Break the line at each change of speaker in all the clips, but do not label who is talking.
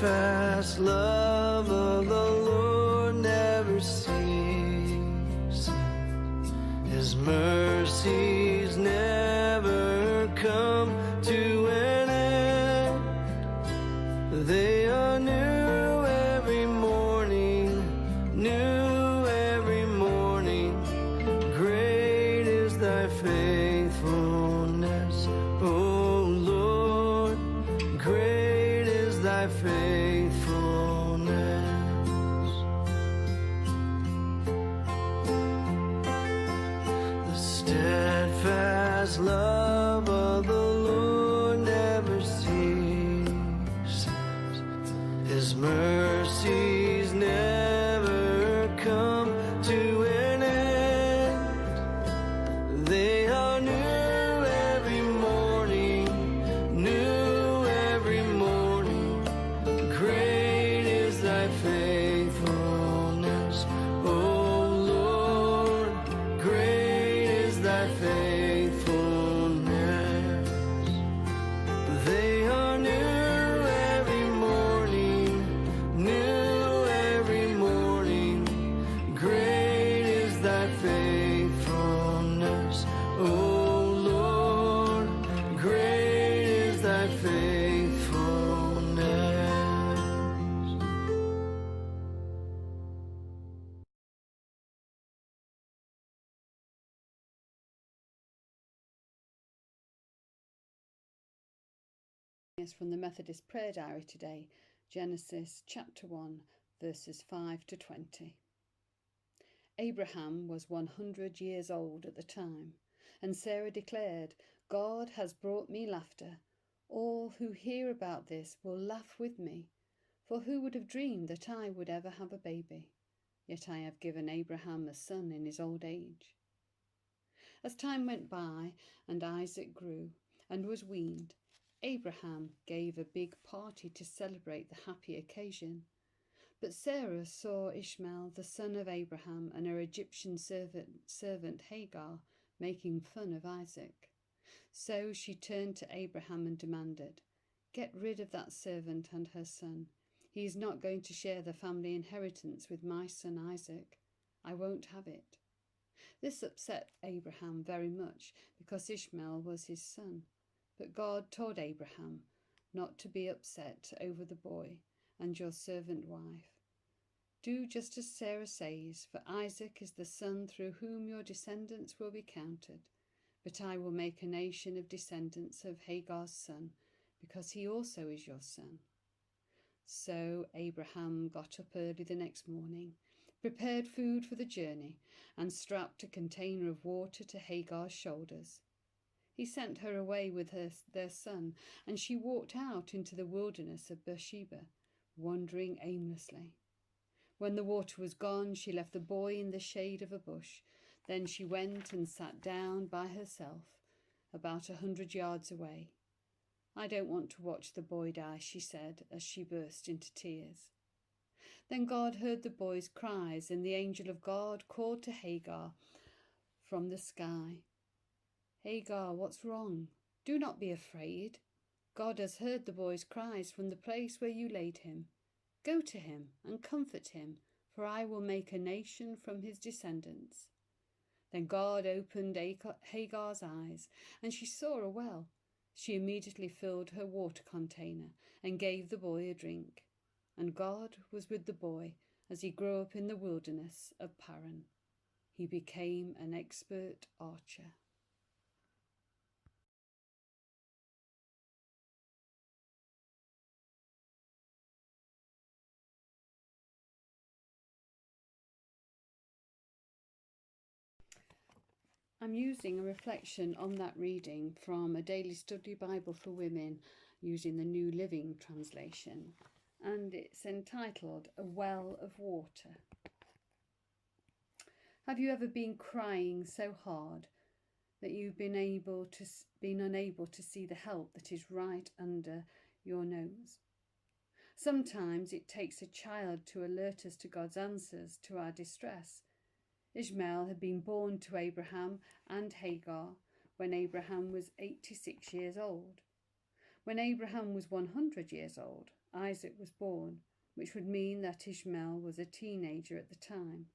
steadfast love of the Lord never ceases. His mercies never come to an end. They are new every morning, new every morning. Great is thy faithfulness, O Lord. Great is thy faithfulness. The steadfast love of the Lord never ceases. His mercies never come to an end. They are new every morning, new every morning. Great is thy faithfulness, O Lord. Great is thy faithfulness. They are new every morning, new every morning. Great is thy faithfulness, O Lord. Great is thy faithfulness.
Is from the Methodist Prayer Diary today, Genesis chapter 1, verses 5 to 20. Abraham was 100 years old at the time, and Sarah declared, "God has brought me laughter. All who hear about this will laugh with me, for who would have dreamed that I would ever have a baby? Yet I have given Abraham a son in his old age." As time went by and Isaac grew and was weaned, Abraham gave a big party to celebrate the happy occasion. But Sarah saw Ishmael, the son of Abraham, and her Egyptian servant Hagar making fun of Isaac. So she turned to Abraham and demanded, "Get rid of that servant and her son. He is not going to share the family inheritance with my son Isaac. I won't have it." This upset Abraham very much because Ishmael was his son. But God told Abraham not to be upset over the boy and your servant wife. "Do just as Sarah says, for Isaac is the son through whom your descendants will be counted. But I will make a nation of descendants of Hagar's son, because he also is your son." So Abraham got up early the next morning, prepared food for the journey, and strapped a container of water to Hagar's shoulders. He sent her away with their son, and she walked out into the wilderness of Beersheba, wandering aimlessly. When the water was gone, she left the boy in the shade of a bush. Then she went and sat down by herself, about 100 yards away. "I don't want to watch the boy die," she said as she burst into tears. Then God heard the boy's cries, and the angel of God called to Hagar from the sky, "Hagar, what's wrong? Do not be afraid. God has heard the boy's cries from the place where you laid him. Go to him and comfort him, for I will make a nation from his descendants." Then God opened Hagar's eyes, and she saw a well. She immediately filled her water container and gave the boy a drink. And God was with the boy as he grew up in the wilderness of Paran. He became an expert archer. I'm using a reflection on that reading from a daily study Bible for women using the New Living Translation, and it's entitled "A Well of Water." Have you ever been crying so hard that you've been unable to see the help that is right under your nose? Sometimes it takes a child to alert us to God's answers to our distress. Ishmael had been born to Abraham and Hagar when Abraham was 86 years old. When Abraham was 100 years old, Isaac was born, which would mean that Ishmael was a teenager at the time.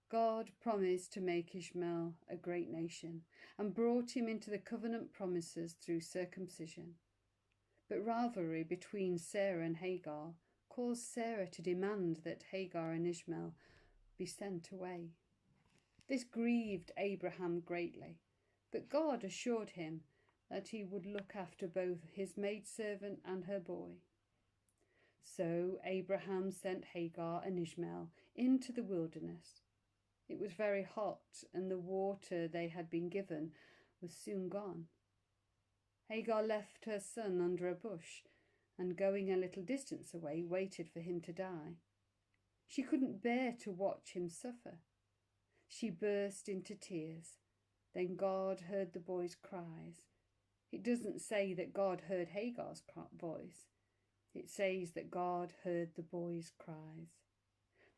God promised to make Ishmael a great nation and brought him into the covenant promises through circumcision. But rivalry between Sarah and Hagar caused Sarah to demand that Hagar and Ishmael be sent away. This grieved Abraham greatly, but God assured him that he would look after both his maidservant and her boy. So Abraham sent Hagar and Ishmael into the wilderness. It was very hot, and the water they had been given was soon gone. Hagar left her son under a bush, and going a little distance away, waited for him to die. She couldn't bear to watch him suffer. She burst into tears. Then God heard the boy's cries. It doesn't say that God heard Hagar's voice. It says that God heard the boy's cries.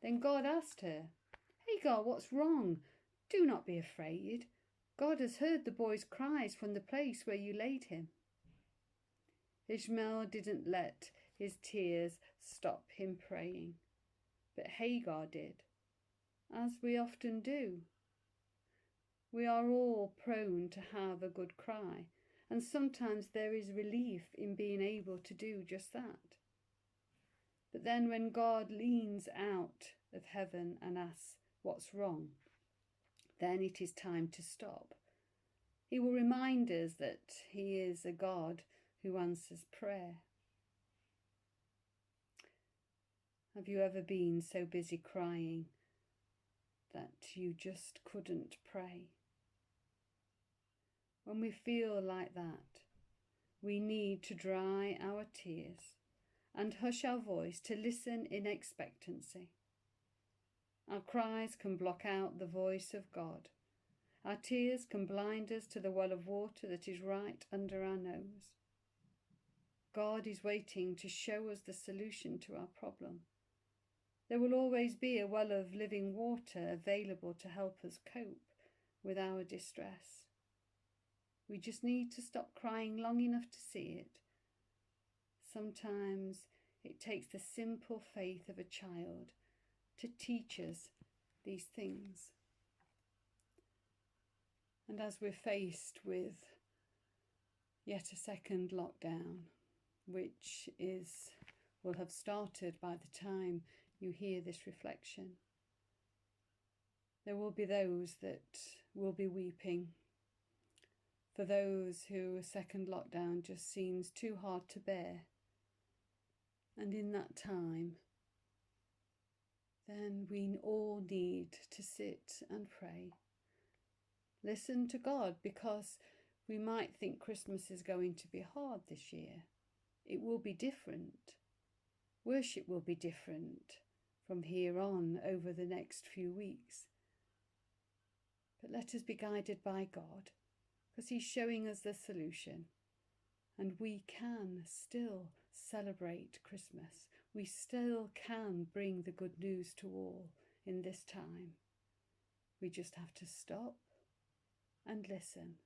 Then God asked her, "Hagar, what's wrong? Do not be afraid. God has heard the boy's cries from the place where you laid him." Ishmael didn't let his tears stop him praying, but Hagar did, as we often do. We are all prone to have a good cry, and sometimes there is relief in being able to do just that. But then when God leans out of heaven and asks, "What's wrong?" then it is time to stop. He will remind us that he is a God who answers prayer. Have you ever been so busy crying that you just couldn't pray? When we feel like that, we need to dry our tears and hush our voice to listen in expectancy. Our cries can block out the voice of God. Our tears can blind us to the well of water that is right under our nose. God is waiting to show us the solution to our problem. There will always be a well of living water available to help us cope with our distress. We just need to stop crying long enough to see it. Sometimes it takes the simple faith of a child to teach us these things. And as we're faced with yet a second lockdown, which will have started by the time you hear this reflection, there will be those that will be weeping. For those who a second lockdown just seems too hard to bear. And in that time, then we all need to sit and pray. Listen to God, because we might think Christmas is going to be hard this year. It will be different. Worship will be different from here on over the next few weeks. But let us be guided by God, because he's showing us the solution. And we can still celebrate Christmas. We still can bring the good news to all in this time. We just have to stop and listen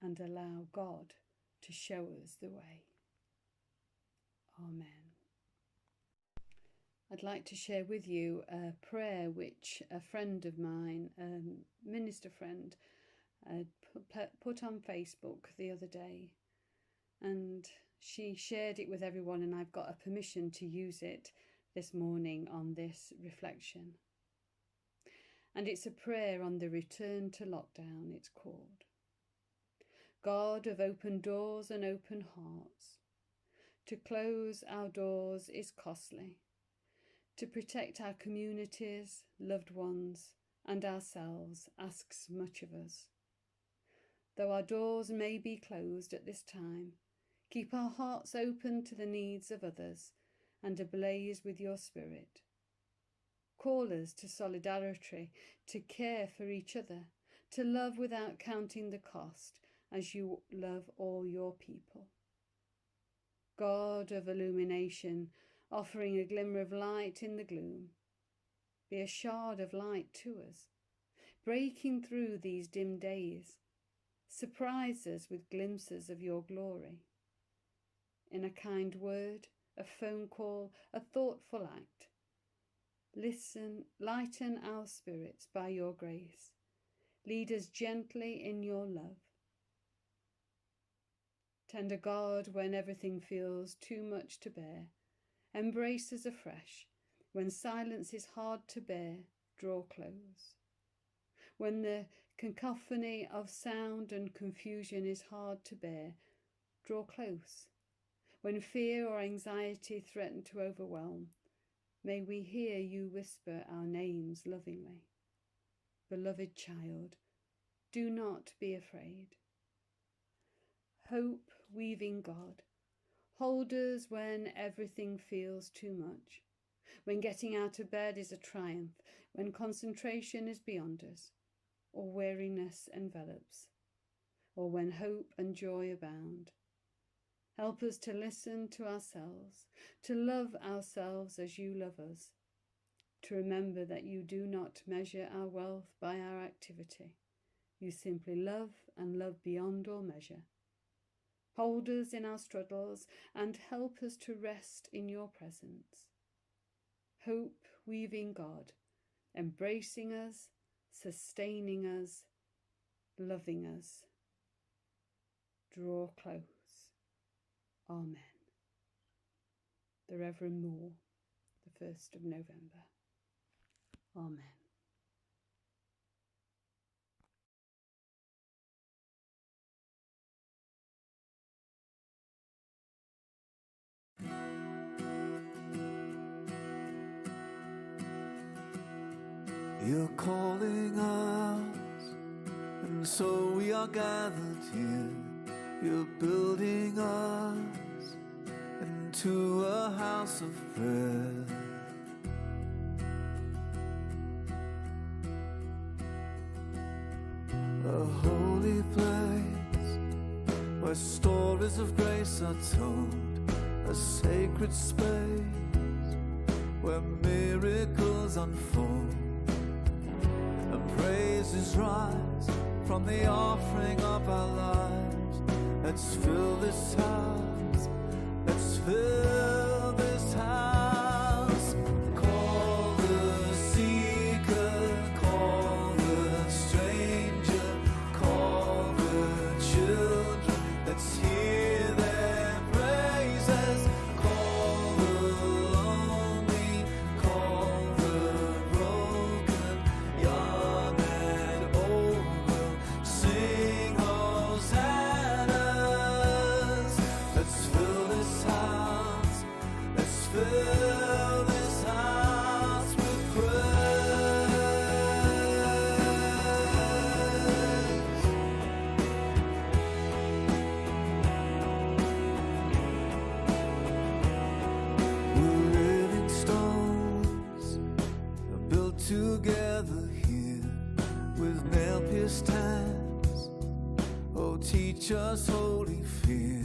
and allow God to show us the way. Amen. I'd like to share with you a prayer which a friend of mine, a minister friend, put on Facebook the other day, and she shared it with everyone, and I've got a permission to use it this morning on this reflection. And it's a prayer on the return to lockdown, it's called. God of open doors and open hearts, to close our doors is costly. To protect our communities, loved ones, and ourselves asks much of us. Though our doors may be closed at this time, keep our hearts open to the needs of others and ablaze with your spirit. Call us to solidarity, to care for each other, to love without counting the cost, as you love all your people. God of illumination, offering a glimmer of light in the gloom, be a shard of light to us, breaking through these dim days. Surprise us with glimpses of your glory. in a kind word, a phone call, a thoughtful act. Lighten our spirits by your grace. Lead us gently in your love. Tender God, when everything feels too much to bear, embrace us afresh. When silence is hard to bear, draw close. When the cacophony of sound and confusion is hard to bear, draw close. When fear or anxiety threaten to overwhelm, may we hear you whisper our names lovingly. Beloved child, do not be afraid. Hope weaving God, hold us when everything feels too much, when getting out of bed is a triumph, when concentration is beyond us, or weariness envelops, or when hope and joy abound. Help us to listen to ourselves, to love ourselves as you love us, to remember that you do not measure our wealth by our activity. You simply love and love beyond all measure. Hold us in our struggles and help us to rest in your presence. Hope weaving God, embracing us, sustaining us, loving us. Draw close. Amen. The Reverend Moore, the 1st of November. Amen.
You're calling us, and so we are gathered here. You're building us into a house of prayer. A holy place where stories of grace are told. A sacred space where miracles unfold. And praises rise from the offering of our lives. Let's fill this house. Let's fill this house. Call the seeker, call the stranger, call the children. Let's hear their praises. Call the lonely, call the broken, young and old will sing hosannas. Let's fill this house. Let's fill this house with praise. We're living stones, built together here with nail-pierced hands. Oh, teach us holy fear.